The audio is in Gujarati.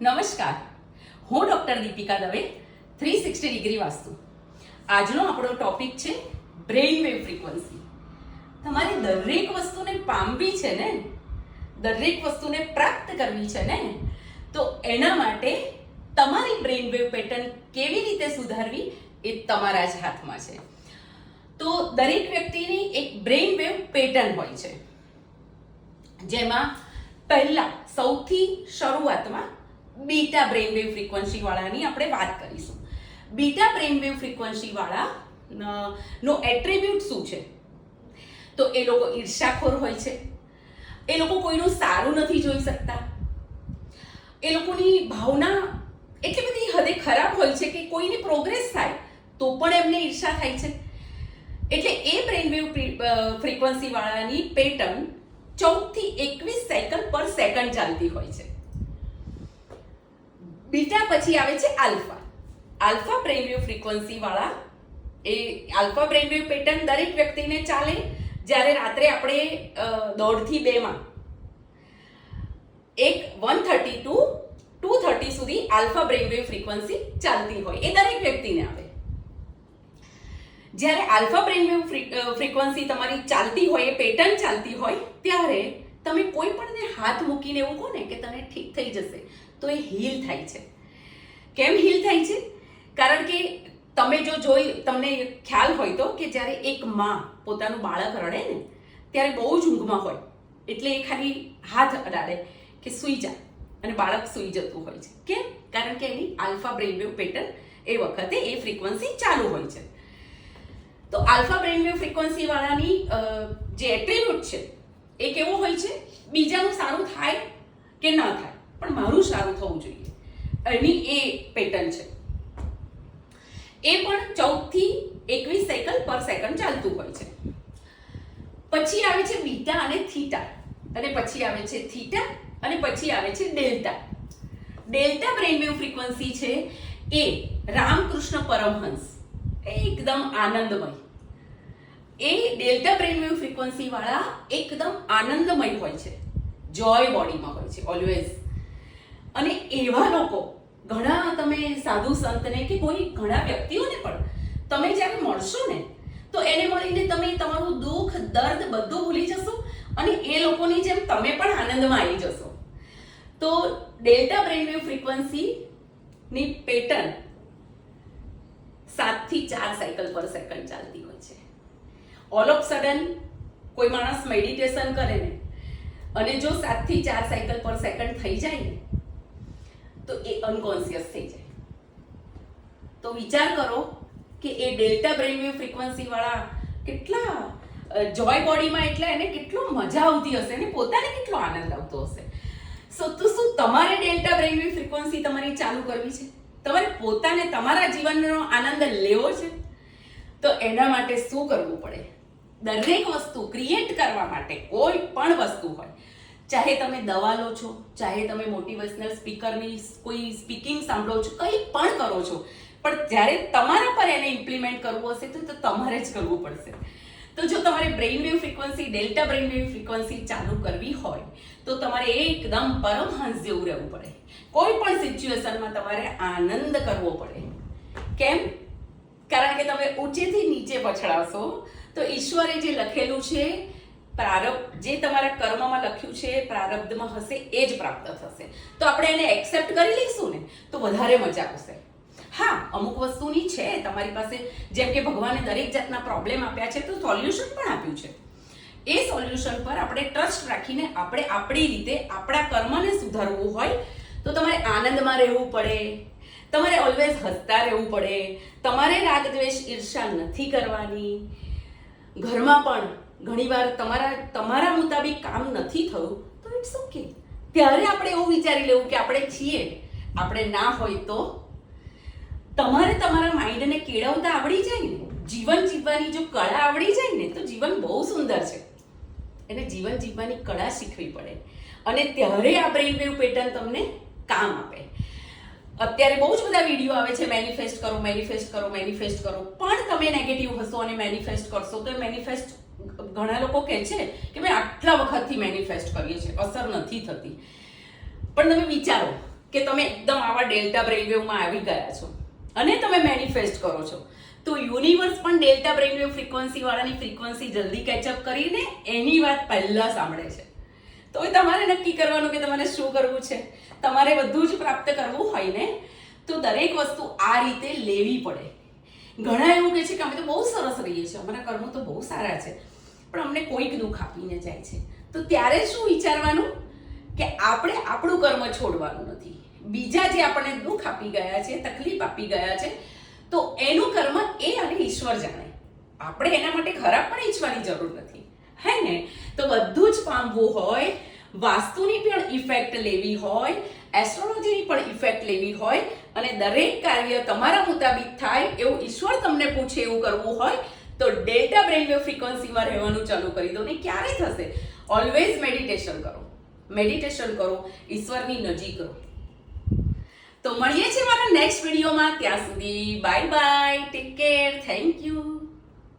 નમસ્કાર, હું ડૉક્ટર દીપિકા દવે, 360 ડિગ્રી વાસ્તુ. આજનો આપણો ટોપિક છે બ્રેઇન વેવ ફ્રીક્વન્સી. તમારે દરેક વસ્તુને પામવી છે ને, દરેક વસ્તુને પ્રાપ્ત કરવી છે ને, તો એના માટે તમારી બ્રેઇન વેવ પેટર્ન કેવી રીતે સુધારવી એ તમારા જ હાથમાં છે. તો દરેક વ્યક્તિની એક બ્રેઇન વેવ પેટર્ન હોય છે, જેમાં પહેલા સૌથી શરૂઆતમાં બીટા બ્રેઇન વેવ ફ્રીક્વન્સી વાળાની આપણે વાત કરીશું. બીટા બ્રેઇન વેવ ફ્રીક્વન્સી વાળા નો એટ્રીબ્યુટ શું છે? તો એ લોકો ઈર્ષાખોર હોય છે, એ લોકો કોઈનું સારું નથી જોઈ શકતા, એ લોકોની ભાવના એટલી બધી હદે ખરાબ હોય છે કે કોઈની પ્રોગ્રેસ થાય તો પણ એમને ઈર્ષા થાય છે. એટલે એ બ્રેઇન વેવ ફ્રીક્વન્સી વાળાની પેટર્ન 14 થી 21 સાયકલ પર સેકન્ડ ચાલતી હોય છે. બીટા પછી આવે છે alpha. Alpha brain wave frequency વાળા એ આલ્ફા બ્રેઇન વેવ પેટર્ન દરેક વ્યક્તિને ચાલે જ્યારે રાત્રે આપણે 1:30 થી 2 માં 1:30 ટુ 2:30 સુધી આલ્ફા બ્રેઇન વેવ ફ્રીક્વન્સી ચાલતી હોય, એ દરેક વ્યક્તિને આવે. જ્યારે આલ્ફા બ્રેઇન વેવ ફ્રીક્વન્સી તમારી ચાલતી હોય, એ પેટર્ન ચાલતી હોય, ત્યારે તમે કોઈ પણને હાથ મૂકીને એવું કહો ને કે તને ઠીક થઈ જશે, તો એ હીલ થાય છે. કેમ હીલ થાય છે? કારણ કે તમે જો તમને ખ્યાલ હોય તો કે જ્યારે એક માં પોતાનું બાળક રડે ને ત્યારે બહુ જ ઊંઘમાં હોય, એટલે એ ખાલી હાથ અડાડે કે સૂઈ જા, અને બાળક સૂઈ જતું હોય છે. કેમ? કારણ કે એની આલ્ફા બ્રેઇન વેવ પેટર્ન એ વખતે એ ફ્રીક્વન્સી ચાલુ હોય છે. તો આલ્ફા બ્રેઇન વેવ ફ્રીક્વન્સી વાળાની જે એટ્રીબ્યુટ છે એ કેવો હોય છે? બીજાનું સારું થાય કે ન થાય, પણ મારું સારું થવું જોઈએ, એની એ પેટર્ન છે. એ પણ 14 થી 21 સાયકલ પર સેકન્ડ ચાલતું હોય છે. પછી આવે છે બીટા અને થીટા, અને પછી આવે છે થીટા, અને પછી આવે છે delta. Delta brain wave frequency છે એ રામકૃષ્ણ પરમહંસ, એકદમ આનંદમય. એ ડેલ્ટા બ્રેઇન વેવ ફ્રીક્વન્સી વાળા એકદમ આનંદમય હોય છે, જોય બોડીમાં હોય છે ઓલવેઝ. અને એવા લોકો ઘણા, તમે સાધુ સંતને કે કોઈ ઘણા વ્યક્તિઓને પણ તમે જ્યારે મળશો ને, તો એને મળીને તમે તમારું દુઃખ, દર્દ બધું ભૂલી જશો, અને એ લોકોની જેમ તમે પણ આનંદમાં આવી જશો. તો ડેલ્ટા બ્રેઇન વેવ ફ્રીક્વન્સીની પેટર્ન 7 થી 4 સાયકલ પર સેકન્ડ ચાલતી હોય છે. ઓલ ઓફ સડન કોઈ માણસ મેડિટેશન કરે ને, અને જો 7 થી 4 સાયકલ પર સેકન્ડ થઈ જાય ને, તો એ અનકોન્શિયસ થઈ જાય. તો વિચાર કરો કે એ ડેલ્ટા બ્રેઇન વેવ ફ્રીક્વન્સી વાળા કેટલા જોય બોડીમાં, એટલે એને કેટલો મજા આવતી હશે ને પોતાને કેટલો આનંદ આવતો હશે. તો શું તમારે ડેલ્ટા બ્રેઇન વેવ ફ્રીક્વન્સી તમારી ચાલુ કરવી છે? તમારે પોતાને તમારા જીવનનો આનંદ લેવો છે? તો એના માટે શું કરવું પડે? દરેક વસ્તુ ક્રિએટ કરવા માટે, કોઈ પણ વસ્તુ હોય, ચાહે તમે દવા લો છો, ચાહે તમે મોટિવેશનલ સ્પીકરની કોઈ સ્પીકિંગ સાંભળો છો, કંઈ પણ કરો છો, પણ જ્યારે તમારા પર એને ઇમ્પ્લિમેન્ટ કરવું હશે તો તમારે જ કરવું પડશે. તો જો તમારે brain wave frequency, delta brain wave frequency ચાલુ કરવી હોય, તો તમારે એકદમ પરમહંસ જેવું રહેવું પડે. કોઈ પણ સિચ્યુએશનમાં તમારે આનંદ કરવો પડે. કેમ? કારણ કે તમે ઊંચેથી નીચે પછડાશો તો ઈશ્વરે જે લખેલું છે, પ્રારબ્ધ જે તમારા કર્મમાં લખ્યું છે, પ્રારબ્ધમાં હશે એ જ પ્રાપ્ત થશે. તો આપણે એને એક્સેપ્ટ કરી લઈશું ને, તો વધારે મજા આવશે. હા, અમુક વસ્તુની છે તમારી પાસે, જેમ કે ભગવાને દરેક જાતના પ્રોબ્લેમ આપ્યા છે, તો સોલ્યુશન પણ આપ્યું છે. એ સોલ્યુશન પર આપણે ટ્રસ્ટ રાખીને આપણે આપણી રીતે આપણા કર્મને સુધારવું હોય, તો તમારે આનંદમાં રહેવું પડે, તમારે ઓલવેઝ હસતા રહેવું પડે, તમારે રાગ દ્વેષ ઈર્ષા નથી કરવાની. ઘરમાં પણ ઘણીવાર તમારા મુતાબિક કામ નથી થયું તો ઇટ્સ ઓકે. ત્યારે આપણે એવું વિચારી લેવું કે આપણે છીએ, આપણે ના હોય તો. તમારે તમારા માઇન્ડને કેળવતા આવડી જાય ને, જીવન જીવવાની જો કળા આવડી જાય ને, તો જીવન બહુ સુંદર છે. એને જીવન જીવવાની કળા શીખવી પડે, અને ત્યારે આ બ્રેઇન વેવ પેટર્ન તમને કામ આપે. અત્યારે બહુ જ બધા વિડીયો આવે છે, મેનિફેસ્ટ કરો, મેનિફેસ્ટ કરો, મેનિફેસ્ટ કરો, પણ તમે નેગેટિવ હશો અને મેનિફેસ્ટ કરશો તો મેનિફેસ્ટ, ઘણા લોકો કહે છે કે ભાઈ આટલા વખતથી મેનિફેસ્ટ કરીએ છીએ, અસર નથી થતી. પણ તમે વિચારો કે તમે એકદમ આવા ડેલ્ટા બ્રેઇનવેવમાં આવી ગયા છો અને તમે મેનિફેસ્ટ કરો છો, તો યુનિવર્સ પણ ડેલ્ટા બ્રેઇનવેવ ફ્રીક્વન્સી વાળાની ફ્રીક્વન્સી જલ્દી કેચઅપ કરીને એની વાત પહેલા સાંભળે છે. તો એ તમારે નક્કી કરવાનું કે તમારે શું કરવું છે. તમારે બધું જ પ્રાપ્ત કરવું હોય ને તો દરેક વસ્તુ આ રીતે લેવી પડે. ઘણા એવું કહે છે કે અમે તો બહુ સરસ રહીએ છીએ, અમારા કર્મો તો બહુ સારા છે, પણ અમને કોઈક દુઃખ આપીને જાય છે. તો ત્યારે શું વિચારવાનું કે આપણે આપણું કર્મ છોડવાનું નથી. બીજા જે આપણને દુઃખ આપી ગયા છે, તકલીફ આપી ગયા છે, તો એનું કર્મ એ અને ઈશ્વર જાણે. આપણે એના માટે ખરાબ પણ ઈચ્છવાની જરૂર નથી, હે ને? તો બધું જ પામવું હોય, વાસ્તુની પણ ઇફેક્ટ લેવી હોય, એસ્ટ્રોલોજીની પણ ઇફેક્ટ લેવી હોય અને દરેક કાર્ય તમારા મુતાબિક થાય એવું ઈશ્વર તમને પૂછે એવું કરવું હોય તો ડેલ્ટા બ્રેઇનવેવ ફ્રીક્વન્સીમાં રહેવાનું ચાલુ કરી દો. ને ક્યારે થશે? ઓલવેઝ મેડિટેશન કરો, મેડિટેશન કરો, ઈશ્વરની નજીક રહો. તો મળીએ છીએ મારા નેક્સ્ટ વિડીયોમાં. ત્યાં સુધી bye bye, take care, thank you.